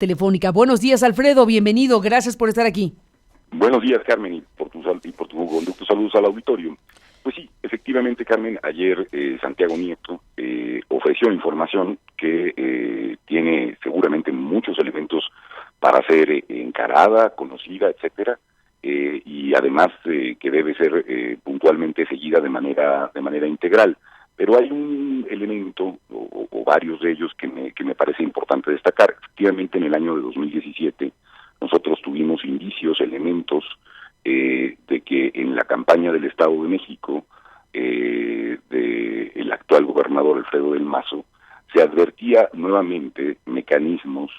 telefónica. Buenos días, Alfredo, bienvenido, gracias por estar aquí. Buenos días, Carmen, y por tu conducto, saludos al auditorio. Pues sí, efectivamente, Carmen, ayer Santiago Nieto ofreció información que tiene seguramente muchos elementos para ser encarada, conocida, etcétera, y además que debe ser puntualmente seguida de manera integral. Pero hay un elemento, o varios de ellos, que me parece importante destacar. Efectivamente, en el año de 2017, nosotros tuvimos indicios, elementos, de que en la campaña del Estado de México, del actual gobernador Alfredo del Mazo, se advertía nuevamente mecanismos,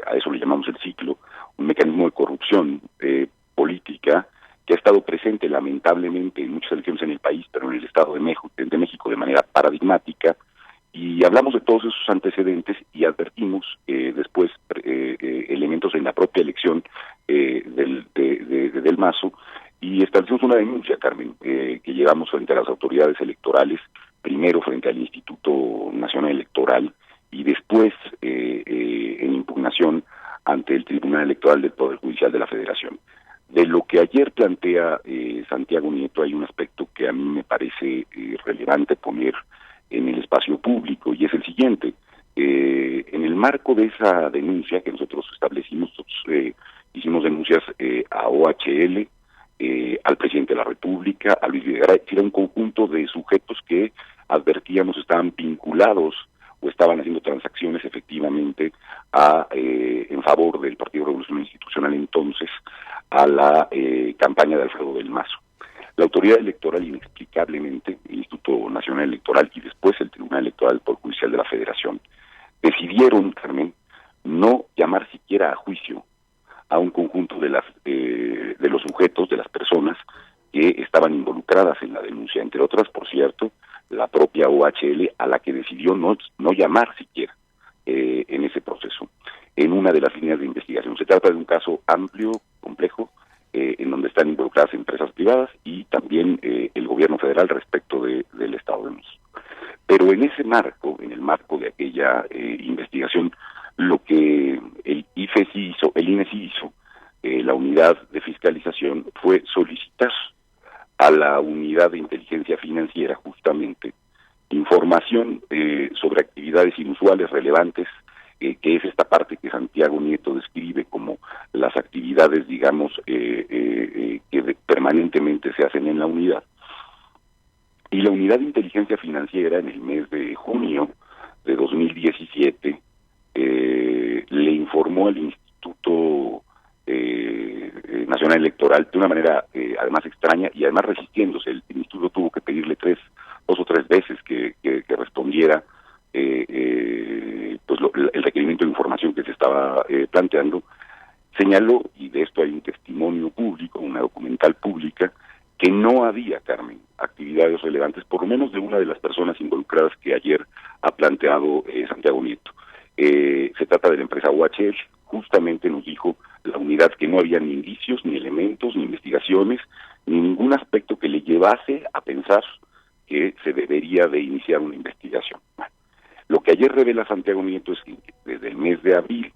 a eso le llamamos el ciclo, un mecanismo de corrupción política que ha estado presente lamentablemente en muchas elecciones en el país, pero en el Estado de México de manera paradigmática, y hablamos de todos esos antecedentes y advertimos después elementos en la propia elección del Mazo, y establecimos una denuncia, Carmen, que llevamos frente a las autoridades electorales, primero frente al Instituto Nacional Electoral y después en impugnación ante el Tribunal Electoral del Poder Judicial de la Federación. De lo que ayer plantea Santiago Nieto hay un aspecto que a mí me parece relevante poner en el espacio público, y es el siguiente. En el marco de esa denuncia que nosotros establecimos, hicimos denuncias a OHL, al presidente de la República, a Luis Videgaray, era un conjunto de sujetos que advertíamos estaban vinculados o estaban haciendo transacciones efectivamente en favor del Partido Revolucionario Institucional entonces, a la campaña de Alfredo del Mazo. La autoridad electoral, inexplicablemente, el Instituto Nacional Electoral y después el Tribunal Electoral del Poder Judicial de la Federación, decidieron, Carmen, no llamar siquiera a juicio a un conjunto de los sujetos, de las personas que estaban involucradas en la denuncia, entre otras, por cierto, la propia OHL, a la que decidió no llamar siquiera en ese proceso, en una de las líneas de investigación. Se trata de un caso amplio, complejo, en donde están involucradas empresas privadas y también el gobierno federal respecto del Estado de México. Pero en ese marco, en el marco de aquella investigación, lo que el INE sí hizo, la unidad de fiscalización, fue solicitar a la unidad de inteligencia financiera justamente información sobre actividades inusuales, relevantes, que es esta parte que Santiago Nieto describe como las actividades, digamos, que permanentemente se hacen en la unidad. Y la unidad de inteligencia financiera, en el mes de junio de 2017, le informó al Instituto Nacional Electoral de una manera además extraña y además resistiéndose. El instituto tuvo que pedirle dos o tres veces que respondiera pues el requerimiento de información que se estaba planteando. Señaló, y de esto hay un testimonio público, una documental pública, que no había, Carmen, actividades relevantes, por lo menos de una de las personas involucradas que ayer ha planteado Santiago Nieto. Se trata de la empresa OHL. Justamente nos dijo la unidad que no había ni indicios, ni elementos, ni investigaciones, ni ningún aspecto que le llevase a pensar que se debería de iniciar una investigación. Bueno, lo que ayer revela Santiago Nieto es que desde el mes de abril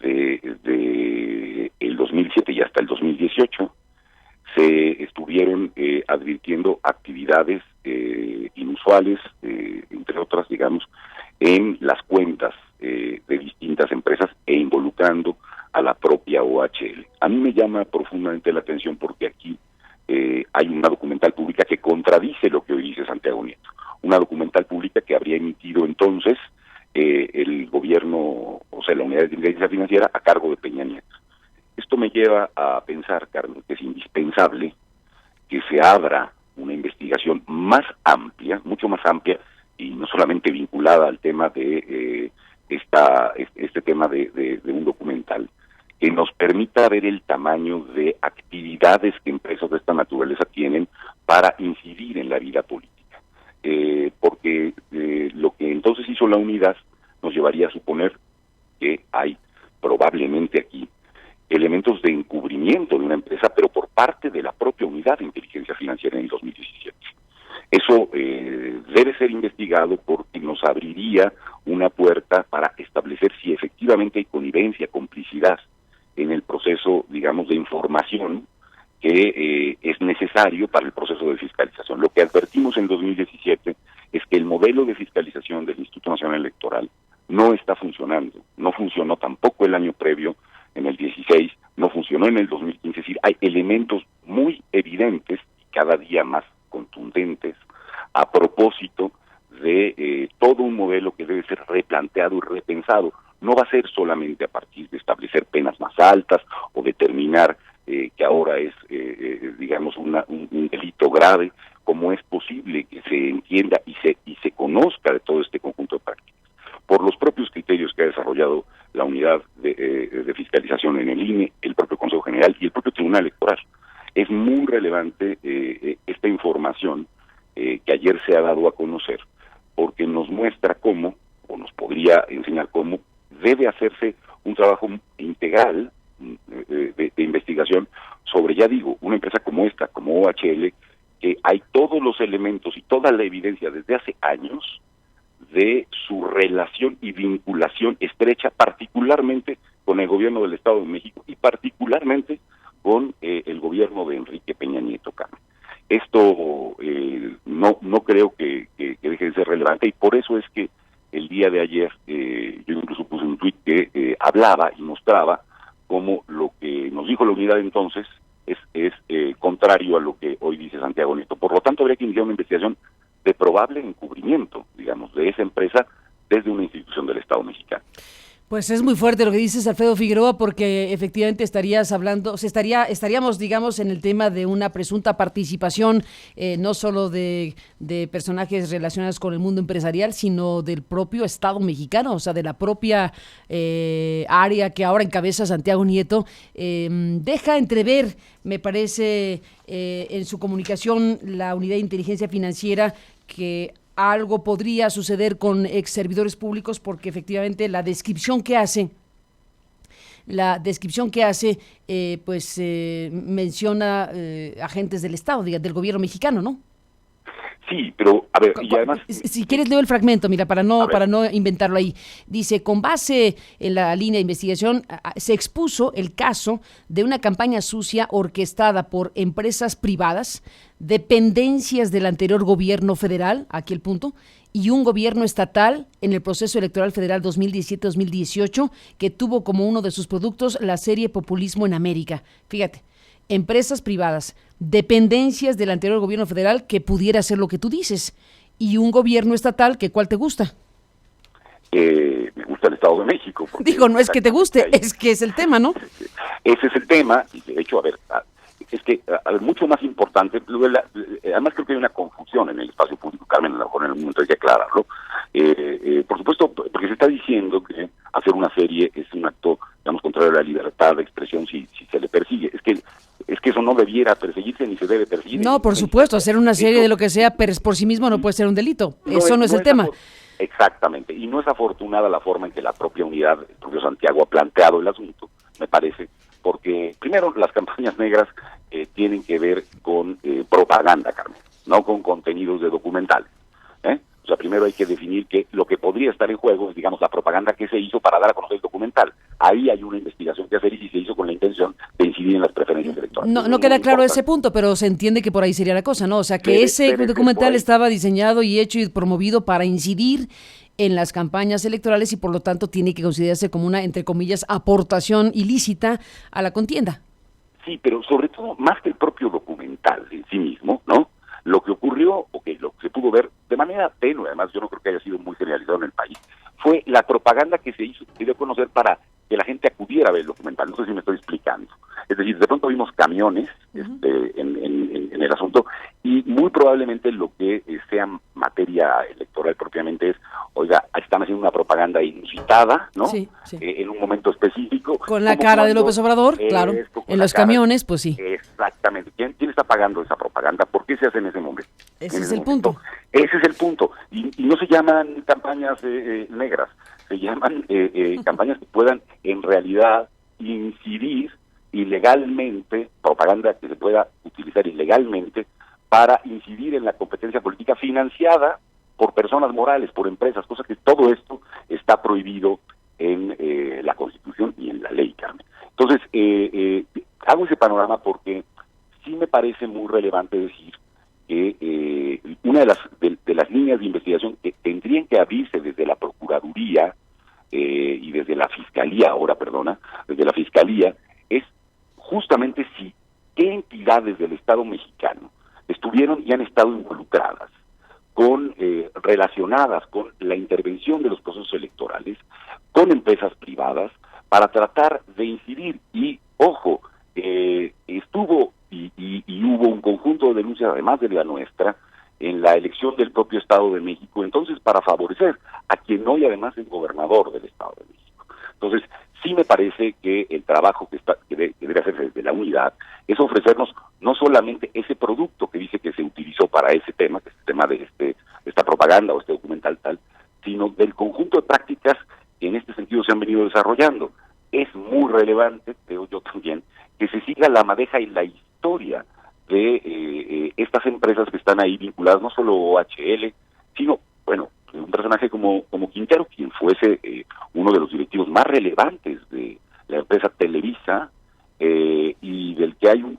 de el 2007 y hasta el 2018 se estuvieron advirtiendo actividades inusuales, entre otras, digamos, en las cuentas de distintas empresas e involucrando a la propia OHL. A mí me llama profundamente la atención porque aquí hay una documental pública que contradice lo que hoy dice Santiago Nieto. Una documental pública que habría emitido entonces el gobierno, o sea, la unidad de inteligencia financiera a cargo de Peña Nieto. Esto me lleva a pensar, Carmen, que es indispensable que se abra una investigación más amplia, mucho más amplia, y no solamente vinculada al tema de este tema de un documental, que nos permita ver el tamaño de actividades que empresas de esta naturaleza tienen para incidir en la vida política. Porque lo que entonces hizo la unidad nos llevaría a suponer que hay probablemente aquí elementos de encubrimiento de una empresa, pero por parte de la propia unidad de inteligencia financiera en el 2017. Eso debe ser investigado porque nos abriría una puerta para establecer si efectivamente hay connivencia, complicidad en el proceso, digamos, de información que es necesario para el proceso de fiscalización. Lo que advertimos en 2017 es que el modelo de fiscalización del Instituto Nacional Electoral no está funcionando, no funcionó tampoco el año previo, en el 16, no funcionó en el 2015, es decir, hay elementos muy evidentes y cada día más contundentes a propósito de todo un modelo que debe ser replanteado y repensado. No va a ser solamente a partir de establecer penas más altas o determinar que ahora es, digamos, un delito grave, como es posible que se entienda y se conozca de todo este conjunto de prácticas. Por los propios criterios que ha desarrollado la unidad de fiscalización en el INE, el propio Consejo General y el propio Tribunal Electoral. Es muy relevante esta información que ayer se ha dado a conocer, porque nos muestra cómo, o nos podría enseñar cómo, debe hacerse un trabajo integral de investigación sobre, ya digo, una empresa como esta, como OHL, que hay todos los elementos y toda la evidencia desde hace años de su relación y vinculación estrecha, particularmente con el gobierno del Estado de México y particularmente con el gobierno de Enrique Peña Nieto, Carmen. Esto no creo que deje de ser relevante, y por eso es que el día de ayer yo incluso puse un tuit que hablaba y mostraba cómo lo que nos dijo la unidad entonces es contrario a lo que hoy dice Santiago Nieto. Por lo tanto, habría que iniciar una investigación de probable encubrimiento, digamos, de esa empresa desde una institución del Estado mexicano. Pues es muy fuerte lo que dices, Alfredo Figueroa, porque efectivamente estaríamos, digamos, en el tema de una presunta participación, no solo de personajes relacionados con el mundo empresarial, sino del propio Estado mexicano, o sea, de la propia área que ahora encabeza Santiago Nieto. Deja entrever, me parece, en su comunicación la Unidad de Inteligencia Financiera, que algo podría suceder con ex servidores públicos, porque efectivamente la descripción que hace menciona agentes del Estado, del gobierno mexicano, ¿no? Sí, pero a ver, y además... Si quieres leo el fragmento, mira, para no inventarlo ahí. Dice, con base en la línea de investigación, se expuso el caso de una campaña sucia orquestada por empresas privadas, dependencias del anterior gobierno federal, aquí el punto, y un gobierno estatal en el proceso electoral federal 2017-2018, que tuvo como uno de sus productos la serie Populismo en América. Fíjate, empresas privadas, dependencias del anterior gobierno federal, que pudiera ser lo que tú dices, y un gobierno estatal, que ¿cuál te gusta? Me gusta el Estado de México. Digo, no es que te guste, es que es el tema, ¿no? Ese es el tema, y de hecho, a ver, es que mucho más importante, además creo que hay una confusión en el espacio público, Carmen, a lo mejor en el momento hay que aclararlo. Por supuesto, porque se está diciendo que hacer una serie es un acto, digamos, contrario a la libertad de expresión si se le persigue. Es que eso no debiera perseguirse ni se debe perseguir. No, por supuesto, hacer una serie de lo que sea por sí mismo no puede ser un delito. Eso no es el tema. Exactamente, y no es afortunada la forma en que la propia unidad, el propio Santiago ha planteado el asunto, me parece, porque primero las campañas negras tienen que ver con propaganda, Carmen, no con contenidos de documentales. O sea, primero hay que definir que lo que podría estar en juego es, digamos, la propaganda que se hizo para dar a conocer el documental. Ahí hay una investigación que hacer y si se hizo con la intención de incidir en las preferencias electorales. No queda claro ese punto, pero se entiende que por ahí sería la cosa, ¿no? O sea, que ese documental estaba diseñado y hecho y promovido para incidir en las campañas electorales y por lo tanto tiene que considerarse como una, entre comillas, aportación ilícita a la contienda. Sí, pero sobre todo, más que el propio documental en sí mismo, ¿no? Lo que ocurrió, o que lo que se pudo ver de manera tenue, además yo no creo que haya sido muy generalizado en el país, fue la propaganda que se hizo, que dio a conocer para que la gente acudiera a ver el documental. No sé si me estoy explicando. Es decir, de pronto vimos camiones en el asunto, y muy probablemente lo que sea materia electoral propiamente es, oiga, están haciendo una propaganda inusitada, ¿no? Sí. En un momento específico. Con la cara de López Obrador, claro. En los camiones, pues sí. Exactamente. ¿Quién está pagando esa propaganda? ¿Por qué se hace en ese momento? Ese es el punto. Ese es el punto. Y no se llaman campañas negras, se llaman campañas que puedan en realidad incidir ilegalmente, propaganda que se pueda utilizar ilegalmente para incidir en la competencia política financiada por personas morales, por empresas, cosa que todo esto está prohibido en la Constitución y en la ley, Carmen. Entonces, hago ese panorama porque sí me parece muy relevante decir que una de las líneas de investigación que tendrían que abrirse desde la Procuraduría y desde la Fiscalía, desde la Fiscalía, es justamente si qué entidades del Estado mexicano estuvieron y han estado involucradas relacionadas con la intervención de los procesos electorales, con empresas privadas, para tratar de incidir. Y, ojo, estuvo y hubo un conjunto de denuncias, además de la nuestra, en la elección del propio Estado de México, entonces para favorecer a quien hoy además es gobernador del Estado de México. Entonces, sí me parece que el trabajo que debe hacerse desde la unidad es ofrecernos no solamente ese producto que dice que se utilizó para ese tema, que es el tema de esta propaganda o este documental tal, sino del conjunto de prácticas que en este sentido se han venido desarrollando. Es muy relevante, creo yo también, que se siga la madeja y la historia de estas empresas que están ahí vinculadas, no solo OHL, sino, bueno, un personaje como Quintero, quien fuese uno de los directivos más relevantes de la empresa Televisa, y del que hubo un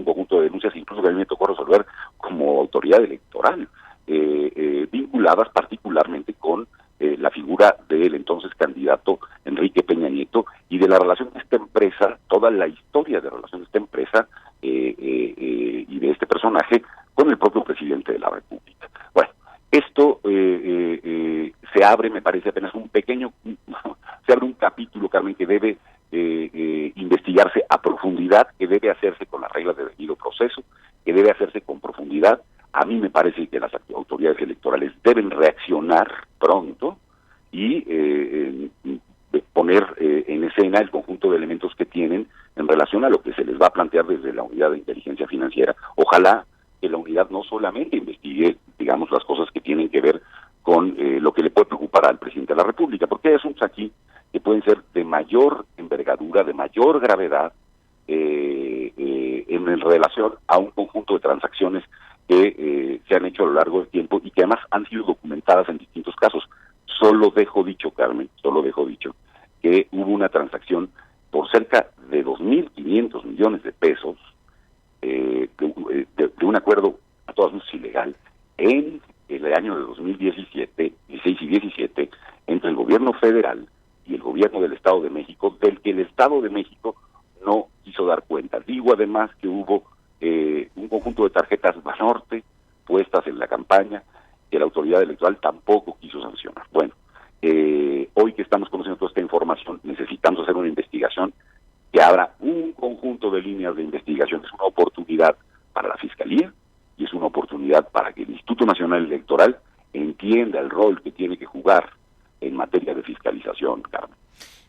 conjunto de denuncias, incluso que a mí me tocó resolver como autoridad electoral, vinculadas particularmente con la figura del entonces candidato Enrique Peña Nieto y de la relación de esta empresa, toda la historia de relación de esta empresa y de este personaje con el propio presidente de la República. Bueno, esto se abre, me parece, apenas se abre un capítulo, Carmen, que debe investigarse a profundidad, que debe hacerse con las reglas de debido proceso, que debe hacerse con profundidad. A mí me parece que las autoridades electorales deben reaccionar pronto y poner en escena el conjunto de elementos que tienen en relación a lo que se les va a plantear desde la unidad de inteligencia financiera. Ojalá que la unidad no solamente investigue, digamos, las cosas que tienen que ver con lo que le puede preocupar al presidente de la República, porque hay asuntos aquí que pueden ser de mayor envergadura, de mayor gravedad, en relación a un conjunto de transacciones que se han hecho a lo largo del tiempo y que además han sido documentadas en distintos casos. Solo dejo dicho, Carmen, que hubo una transacción por cerca de 2.500 millones de pesos de un acuerdo a todas luces ilegal en el año de 2017, 16 y 17, entre el gobierno federal y el gobierno del Estado de México, del que el Estado de México no quiso dar cuenta. Digo además que hubo un conjunto de tarjetas Banorte puestas en la campaña que la autoridad electoral tampoco quiso sancionar. Bueno, hoy que estamos conociendo toda esta información, necesitamos hacer una investigación que abra un conjunto de líneas de investigación. Es una oportunidad para la Fiscalía y es una oportunidad para que el Instituto Nacional Electoral entienda el rol que tiene que jugar en materia de fiscalización, Carmen.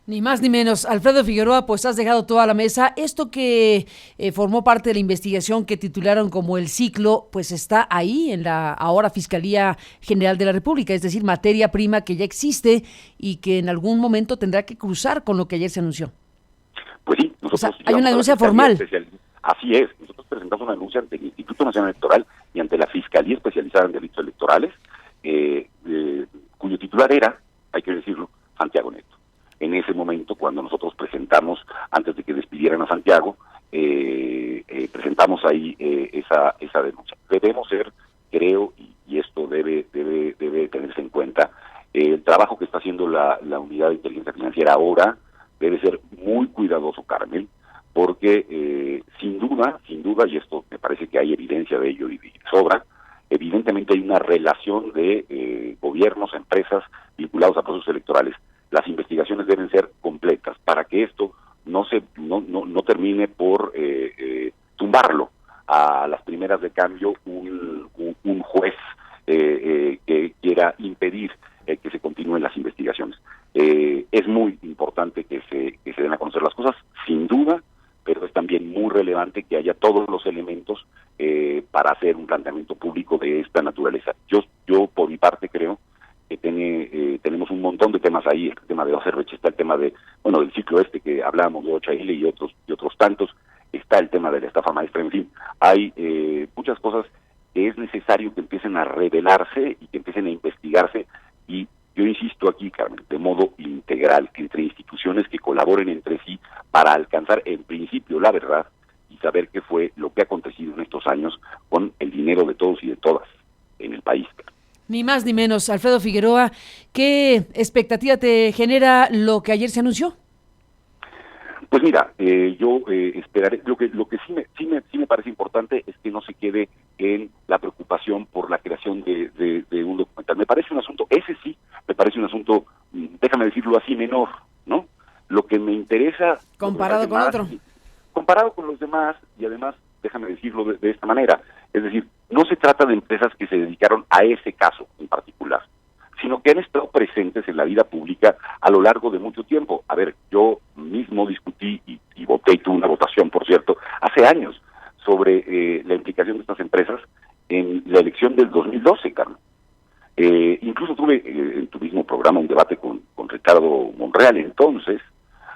Ni más ni menos. Alfredo Figueroa, pues has dejado toda la mesa. Esto que formó parte de la investigación que titularon como El Ciclo, pues está ahí en la ahora Fiscalía General de la República, es decir, materia prima que ya existe y que en algún momento tendrá que cruzar con lo que ayer se anunció. Pues sí, nosotros... O sea, hay una denuncia formal. Así es, nosotros presentamos una denuncia ante el Instituto Nacional Electoral y ante la Fiscalía Especializada en Delitos Electorales, cuyo titular era, hay que decirlo, Santiago Nieto. En ese momento, cuando nosotros presentamos, antes de que despidieran a Santiago, presentamos ahí esa denuncia. Debemos ser, creo, y esto debe tenerse en cuenta, el trabajo que está haciendo la unidad de inteligencia financiera ahora debe ser muy cuidadoso, Carmen, porque sin duda, y esto me parece que hay evidencia de ello y de sobra, evidentemente hay una relación de gobiernos, empresas vinculados a procesos electorales. Las investigaciones deben ser completas para que esto no termine por tumbarlo a las primeras de cambio un juez que quiera impedir que se continúen las investigaciones. Es muy importante que se den a conocer las cosas, sin duda, pero es también muy relevante que haya todos los elementos para hacer un planteamiento público de esta naturaleza. Yo por mi parte creo que tenemos un montón de temas ahí, el tema de Ocerveche, está el tema del ciclo que hablábamos de OHL y otros tantos, está el tema de la estafa maestra, en fin, hay muchas cosas que es necesario que empiecen a revelarse y que empiecen a investigarse, y yo insisto aquí, Carmen, de modo integral, entre instituciones que colaboren entre sí para alcanzar en principio la verdad y saber qué fue lo que ha acontecido en estos años con el dinero de todos y de todas en el país. Ni más ni menos. Alfredo Figueroa, ¿qué expectativa te genera lo que ayer se anunció? Pues mira, yo esperaré. Lo que sí me parece importante es que no se quede en la preocupación por la creación de un documental. Me parece un asunto, ese sí, me parece un asunto, déjame decirlo así, menor, ¿no? Lo que me interesa... Comparado con otro. Comparado con los demás, y además, déjame decirlo de esta manera, es decir, no se trata de empresas que se dedicaron a ese caso en particular, sino que han estado presentes en la vida pública a lo largo de mucho tiempo. A ver, yo mismo discutí y voté, y tuve una votación, por cierto, hace años, sobre la implicación de estas empresas en la elección del 2012, Carlos. Incluso tuve en tu mismo programa un debate con Ricardo Monreal, entonces,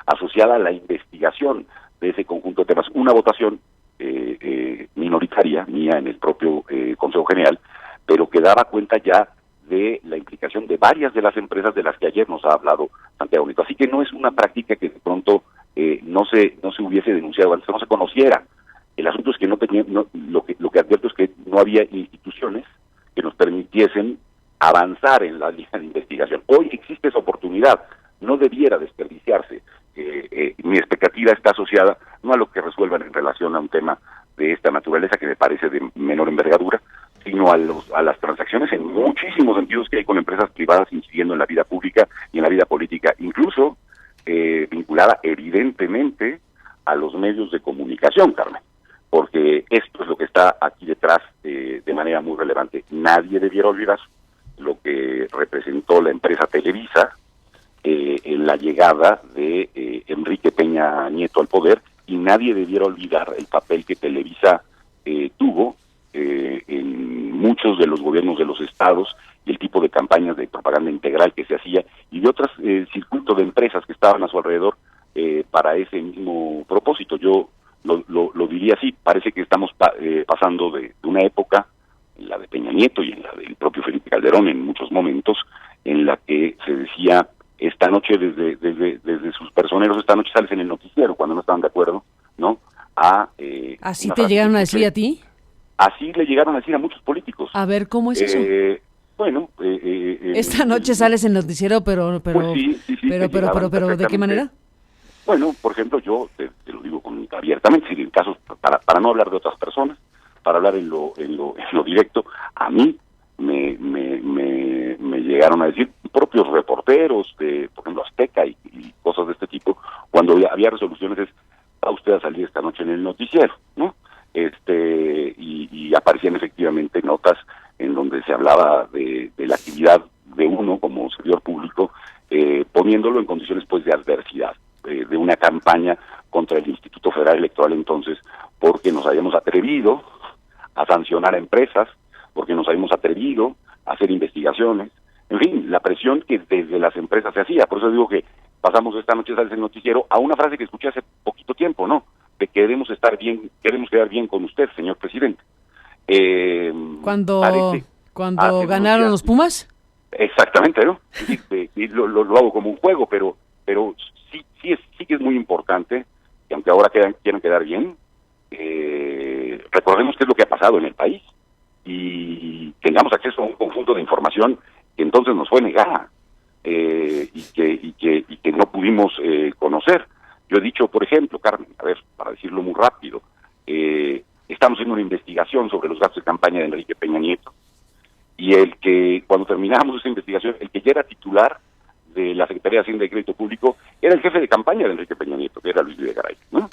asociada a la investigación de ese conjunto de temas. Una votación minoritaria mía en el propio Consejo General, pero que daba cuenta ya de la implicación de varias de las empresas de las que ayer nos ha hablado Santiago Nieto. Así que no es una práctica que de pronto no se hubiese denunciado antes, no se conociera. El asunto es que lo que advierto es que no había instituciones que nos permitiesen avanzar en la línea de investigación. Hoy existe esa oportunidad, no debiera desperdiciarse. Mi expectativa está asociada no a lo que resuelvan en relación a un tema de esta naturaleza que me parece de menor envergadura, sino a las transacciones en muchísimos sentidos que hay con empresas privadas incidiendo en la vida pública y en la vida política, incluso vinculada evidentemente a los medios de comunicación, Carmen, porque esto es lo que está aquí detrás de manera muy relevante. Nadie debiera olvidar lo que representó la empresa Televisa en la llegada de Enrique Peña Nieto al poder, y nadie debiera olvidar el papel que Televisa tuvo en muchos de los gobiernos de los estados y el tipo de campañas de propaganda integral que se hacía y de otros circuitos de empresas que estaban a su alrededor para ese mismo propósito. Yo lo diría así, parece que estamos pasando de una época, en la de Peña Nieto y en la del propio Felipe Calderón en muchos momentos, en la que se decía: esta noche desde sus personeros, esta noche sales en el noticiero, cuando no estaban de acuerdo, ¿no? ¿Así te llegaron a decir a ti? Así le llegaron a decir a muchos políticos. A ver, ¿cómo es eso? Bueno, esta noche sales en el noticiero, pero pues sí, pero ¿de qué manera? Bueno, por ejemplo, yo te lo digo abiertamente, si en casos para no hablar de otras personas, para hablar en lo directo, a mí me llegaron a decir propios reporteros de, por ejemplo, Azteca y cosas de este tipo, cuando había resoluciones, va usted a salir esta noche en el noticiero, ¿no? Y aparecían efectivamente notas en donde se hablaba de la actividad de uno como servidor público, poniéndolo en condiciones pues de adversidad, de una campaña contra el Instituto Federal Electoral entonces, porque nos habíamos atrevido a sancionar a empresas, porque nos habíamos atrevido a hacer investigaciones, en fin, la presión que desde las empresas se hacía. Por eso digo que pasamos esta noche sales en el noticiero a una frase que escuché hace poquito tiempo, ¿no? De queremos quedar bien con usted, señor presidente. Cuando ganaron los Pumas. Exactamente, ¿no? Y lo hago como un juego, pero sí que es muy importante, que aunque ahora quieran quedar bien, recordemos qué es lo que ha pasado en el país y tengamos acceso a un conjunto de información que entonces nos fue negada y que no pudimos conocer. Yo he dicho, por ejemplo, Carmen, a ver, para decirlo muy rápido, estamos haciendo una investigación sobre los gastos de campaña de Enrique Peña Nieto, y el que, cuando terminamos esa investigación, el que ya era titular de la Secretaría de Hacienda y Crédito Público era el jefe de campaña de Enrique Peña Nieto, que era Luis Videgaray, ¿no?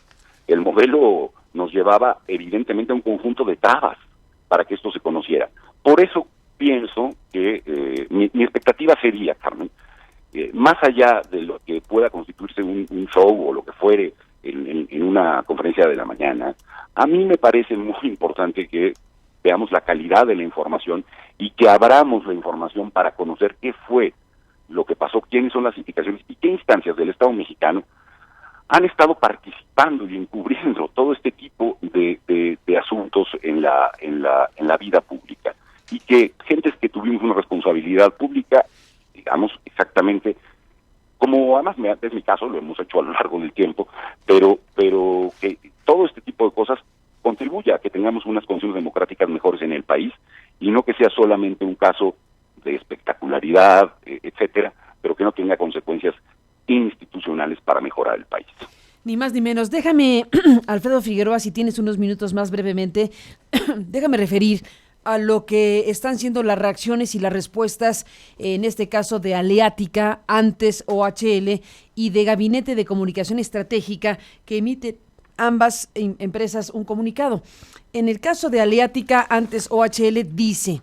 El modelo nos llevaba evidentemente a un conjunto de trabas para que esto se conociera. Por eso pienso que mi expectativa sería, Carmen, más allá de lo que pueda constituirse un show o lo que fuere en una conferencia de la mañana, a mí me parece muy importante que veamos la calidad de la información y que abramos la información para conocer qué fue lo que pasó, quiénes son las implicaciones y qué instancias del Estado mexicano han estado participando y encubriendo todo este tipo de asuntos en la vida pública, y que gentes que tuvimos una responsabilidad pública, digamos, exactamente como además es mi caso, lo hemos hecho a lo largo del tiempo, pero que todo este tipo de cosas contribuya a que tengamos unas condiciones democráticas mejores en el país, y no que sea solamente un caso de espectacularidad, etcétera, pero que no tenga consecuencias institucionales para mejorar el país. Ni más ni menos. Déjame, Alfredo Figueroa, si tienes unos minutos más brevemente, déjame referir a lo que están siendo las reacciones y las respuestas, en este caso de Aleática, antes OHL, y de Gabinete de Comunicación Estratégica, que emite ambas empresas un comunicado. En el caso de Aleática, antes OHL, dice: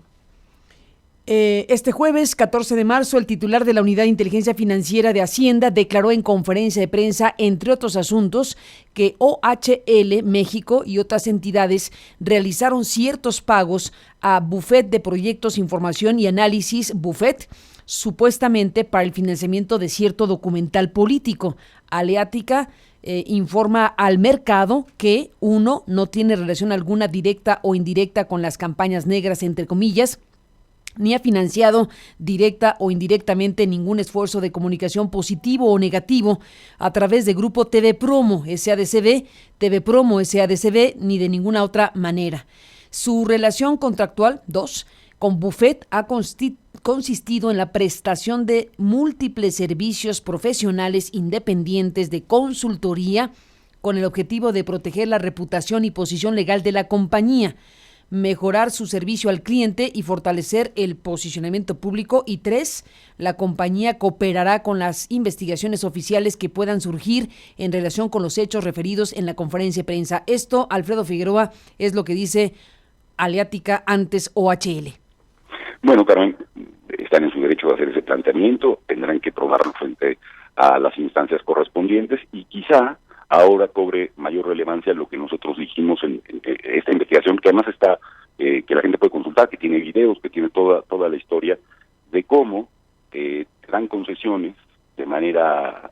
este jueves 14 de marzo, el titular de la Unidad de Inteligencia Financiera de Hacienda declaró en conferencia de prensa, entre otros asuntos, que OHL México y otras entidades realizaron ciertos pagos a Buffet de Proyectos, Información y Análisis, Buffet, supuestamente para el financiamiento de cierto documental político. Aleática informa al mercado que, 1, no tiene relación alguna directa o indirecta con las campañas negras, entre comillas, ni ha financiado directa o indirectamente ningún esfuerzo de comunicación positivo o negativo a través de Grupo TV Promo SADCB, TV Promo SADCB, ni de ninguna otra manera. Su relación contractual, 2, con Buffet ha consistido en la prestación de múltiples servicios profesionales independientes de consultoría con el objetivo de proteger la reputación y posición legal de la compañía, mejorar su servicio al cliente y fortalecer el posicionamiento público. Y 3, la compañía cooperará con las investigaciones oficiales que puedan surgir en relación con los hechos referidos en la conferencia de prensa. Esto, Alfredo Figueroa, es lo que dice Aleática, antes OHL. Bueno, Carmen, están en su derecho de hacer ese planteamiento, tendrán que probarlo frente a las instancias correspondientes, y quizá ahora cobre mayor relevancia lo que nosotros dijimos en esta investigación, que además está, que la gente puede consultar, que tiene videos, que tiene toda la historia de cómo dan concesiones de manera,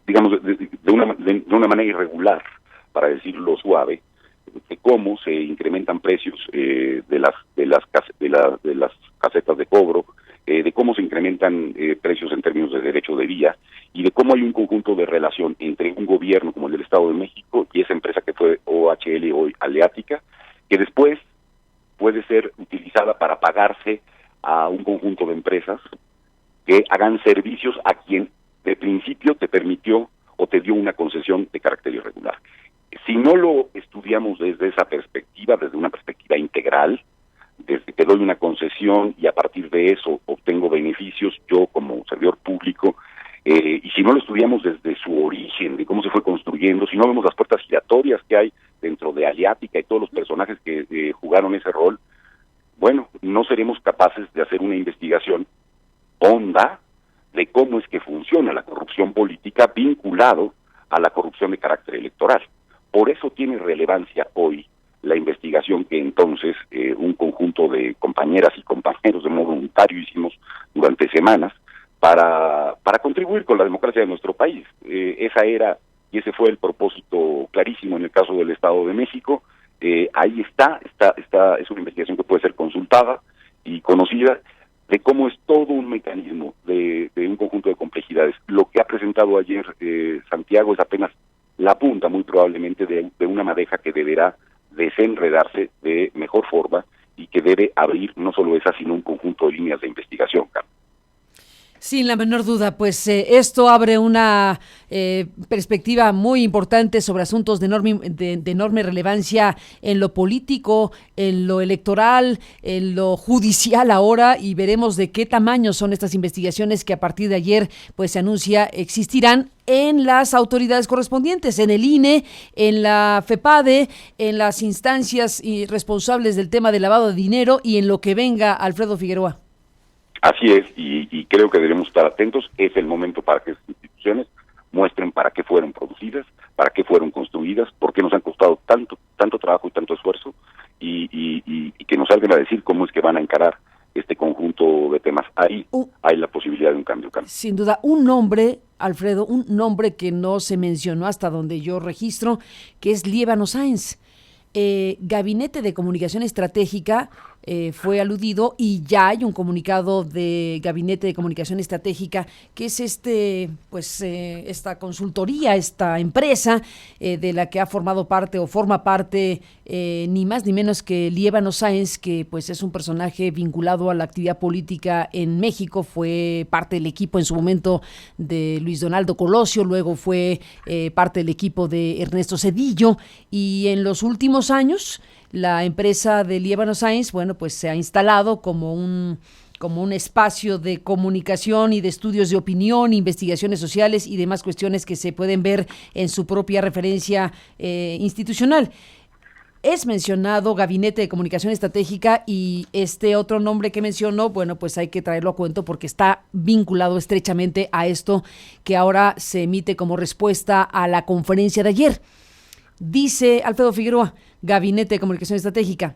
digamos, de una manera irregular, para decirlo suave, de cómo se incrementan precios de las casetas de cobro, de cómo se incrementan precios en términos de derecho de vía, y de cómo hay un conjunto de relación entre un gobierno como el del Estado de México y esa empresa que fue OHL, hoy Aleática, que después puede ser utilizada para pagarse a un conjunto de empresas que hagan servicios a quien de principio te permitió o te dio una concesión de carácter irregular. Si no lo estudiamos desde esa perspectiva, desde una perspectiva integral, desde que doy una concesión y a partir de eso obtengo beneficios yo como servidor público, y si no lo estudiamos desde su origen, de cómo se fue construyendo, si no vemos las puertas giratorias que hay dentro de Aleática y todos los personajes que jugaron ese rol, bueno, no seremos capaces de hacer una investigación honda de cómo es que funciona la corrupción política vinculado a la corrupción de carácter electoral. Por eso tiene relevancia hoy la investigación que entonces un conjunto de compañeras y compañeros de modo voluntario hicimos durante semanas para contribuir con la democracia de nuestro país. Esa era y ese fue el propósito clarísimo en el caso del Estado de México. Ahí está, es una investigación que puede ser consultada y conocida de cómo es todo un mecanismo de un conjunto de complejidades. Lo que ha presentado ayer Santiago es apenas la punta, muy probablemente, de una madeja que deberá desenredarse de mejor forma y que debe abrir no solo esa, sino un conjunto de líneas de investigación, Carmen. Sin la menor duda, pues esto abre una perspectiva muy importante sobre asuntos de enorme relevancia en lo político, en lo electoral, en lo judicial ahora, y veremos de qué tamaño son estas investigaciones que a partir de ayer pues se anuncia existirán en las autoridades correspondientes, en el INE, en la FEPADE, en las instancias responsables del tema de lavado de dinero y en lo que venga, Alfredo Figueroa. Así es, y creo que debemos estar atentos. Es el momento para que estas instituciones muestren para qué fueron producidas, para qué fueron construidas, por qué nos han costado tanto trabajo y tanto esfuerzo, y que nos salgan a decir cómo es que van a encarar este conjunto de temas. Ahí hay la posibilidad de un cambio. Sin duda, un nombre, Alfredo, un nombre que no se mencionó hasta donde yo registro, que es Líbano Sáenz. Gabinete de Comunicación Estratégica fue aludido, y ya hay un comunicado de Gabinete de Comunicación Estratégica, que es esta consultoría, esta empresa de la que ha formado parte o forma parte ni más ni menos que Líbano Sáenz, que pues es un personaje vinculado a la actividad política en México. Fue parte del equipo en su momento de Luis Donaldo Colosio, luego fue parte del equipo de Ernesto Zedillo, y en los últimos años la empresa de Líbano Sáenz, bueno, pues se ha instalado como un espacio de comunicación y de estudios de opinión, investigaciones sociales y demás cuestiones que se pueden ver en su propia referencia institucional. Es mencionado Gabinete de Comunicación Estratégica, y este otro nombre que mencionó, bueno, pues hay que traerlo a cuento porque está vinculado estrechamente a esto que ahora se emite como respuesta a la conferencia de ayer. Dice Alfredo Figueroa, Gabinete de Comunicación Estratégica: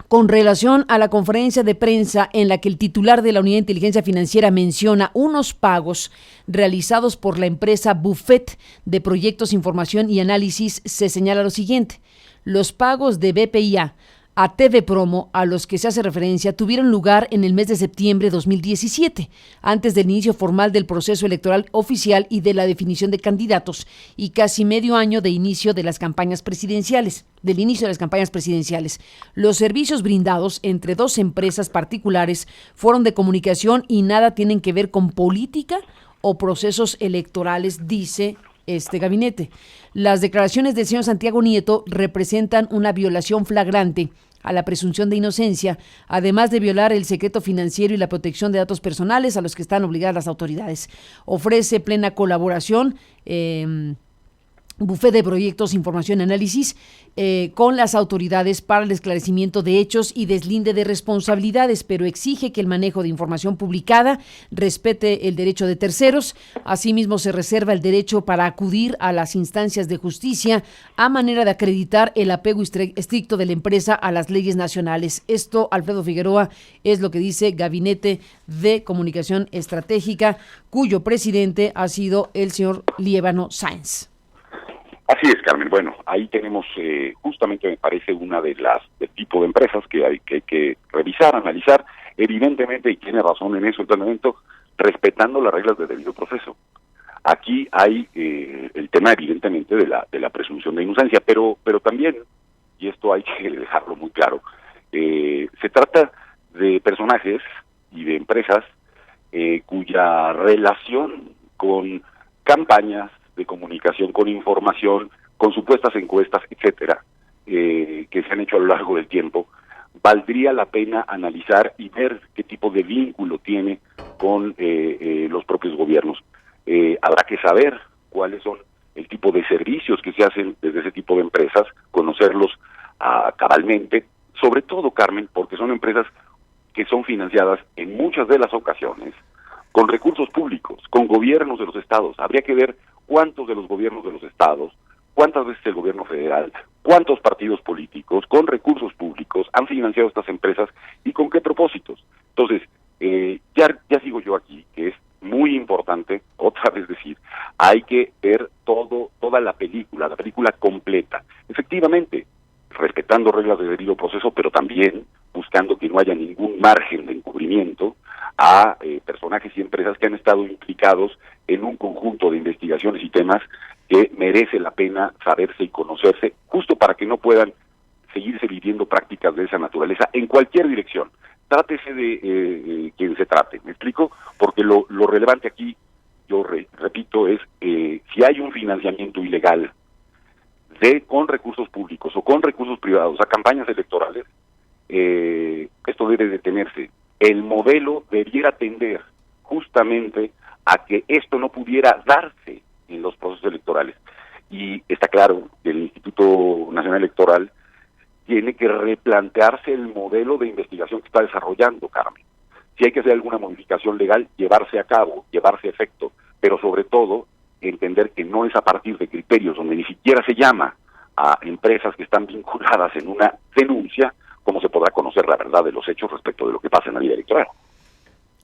con relación a la conferencia de prensa en la que el titular de la Unidad de Inteligencia Financiera menciona unos pagos realizados por la empresa Buffet de Proyectos, Información y Análisis, se señala lo siguiente: los pagos de BPIA a TV Promo, a los que se hace referencia, tuvieron lugar en el mes de septiembre de 2017, antes del inicio formal del proceso electoral oficial y de la definición de candidatos, y casi medio año de inicio de las campañas presidenciales. Los servicios brindados entre dos empresas particulares fueron de comunicación y nada tienen que ver con política o procesos electorales, dice este gabinete. Las declaraciones del señor Santiago Nieto representan una violación flagrante a la presunción de inocencia, además de violar el secreto financiero y la protección de datos personales a los que están obligadas las autoridades. Ofrece plena colaboración Buffet de Proyectos, Información y Análisis con las autoridades para el esclarecimiento de hechos y deslinde de responsabilidades, pero exige que el manejo de información publicada respete el derecho de terceros. Asimismo, se reserva el derecho para acudir a las instancias de justicia a manera de acreditar el apego estricto de la empresa a las leyes nacionales. Esto, Alfredo Figueroa, es lo que dice Gabinete de Comunicación Estratégica, cuyo presidente ha sido el señor Líbano Sáenz. Así es, Carmen. Bueno, ahí tenemos justamente, me parece, una de las del tipo de empresas que hay que revisar, analizar, evidentemente, y tiene razón en eso el planteamiento, respetando las reglas de debido proceso. Aquí hay el tema, evidentemente, de la presunción de inocencia, pero también, y esto hay que dejarlo muy claro, se trata de personajes y de empresas cuya relación con campañas de comunicación, con información, con supuestas encuestas, etcétera, que se han hecho a lo largo del tiempo, valdría la pena analizar y ver qué tipo de vínculo tiene con los propios gobiernos. Habrá que saber cuáles son el tipo de servicios que se hacen desde ese tipo de empresas, conocerlos cabalmente, sobre todo, Carmen, porque son empresas que son financiadas en muchas de las ocasiones con recursos públicos, con gobiernos de los estados. Habría que ver cuántos de los gobiernos de los estados, cuántas veces el gobierno federal, cuántos partidos políticos con recursos públicos han financiado estas empresas y con qué propósitos. Entonces, ya sigo yo aquí, que es muy importante, otra vez decir, hay que ver toda la película completa. Efectivamente, respetando reglas de debido proceso, pero también buscando que no haya ningún margen de encubrimiento a personajes y empresas que han estado implicados en un conjunto de investigaciones y temas que merece la pena saberse y conocerse, justo para que no puedan seguirse viviendo prácticas de esa naturaleza en cualquier dirección. Trátese de quien se trate, ¿me explico? Porque lo relevante aquí, yo repito, es si hay un financiamiento ilegal con recursos públicos o con recursos privados a campañas electorales, esto debe detenerse. El modelo debiera tender justamente a que esto no pudiera darse en los procesos electorales. Y está claro que el Instituto Nacional Electoral tiene que replantearse el modelo de investigación que está desarrollando, Carmen. Si hay que hacer alguna modificación legal, llevarse a cabo, llevarse a efecto, pero sobre todo entender que no es a partir de criterios donde ni siquiera se llama a empresas que están vinculadas en una denuncia, como se podrá conocer la verdad de los hechos respecto de lo que pasa en la vida electoral.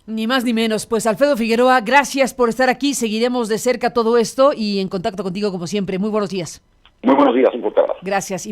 Ni más ni menos. Pues Alfredo Figueroa, gracias por estar aquí. Seguiremos de cerca todo esto y en contacto contigo como siempre. Muy buenos días. Muy buenos días, un fuerte abrazo. Gracias.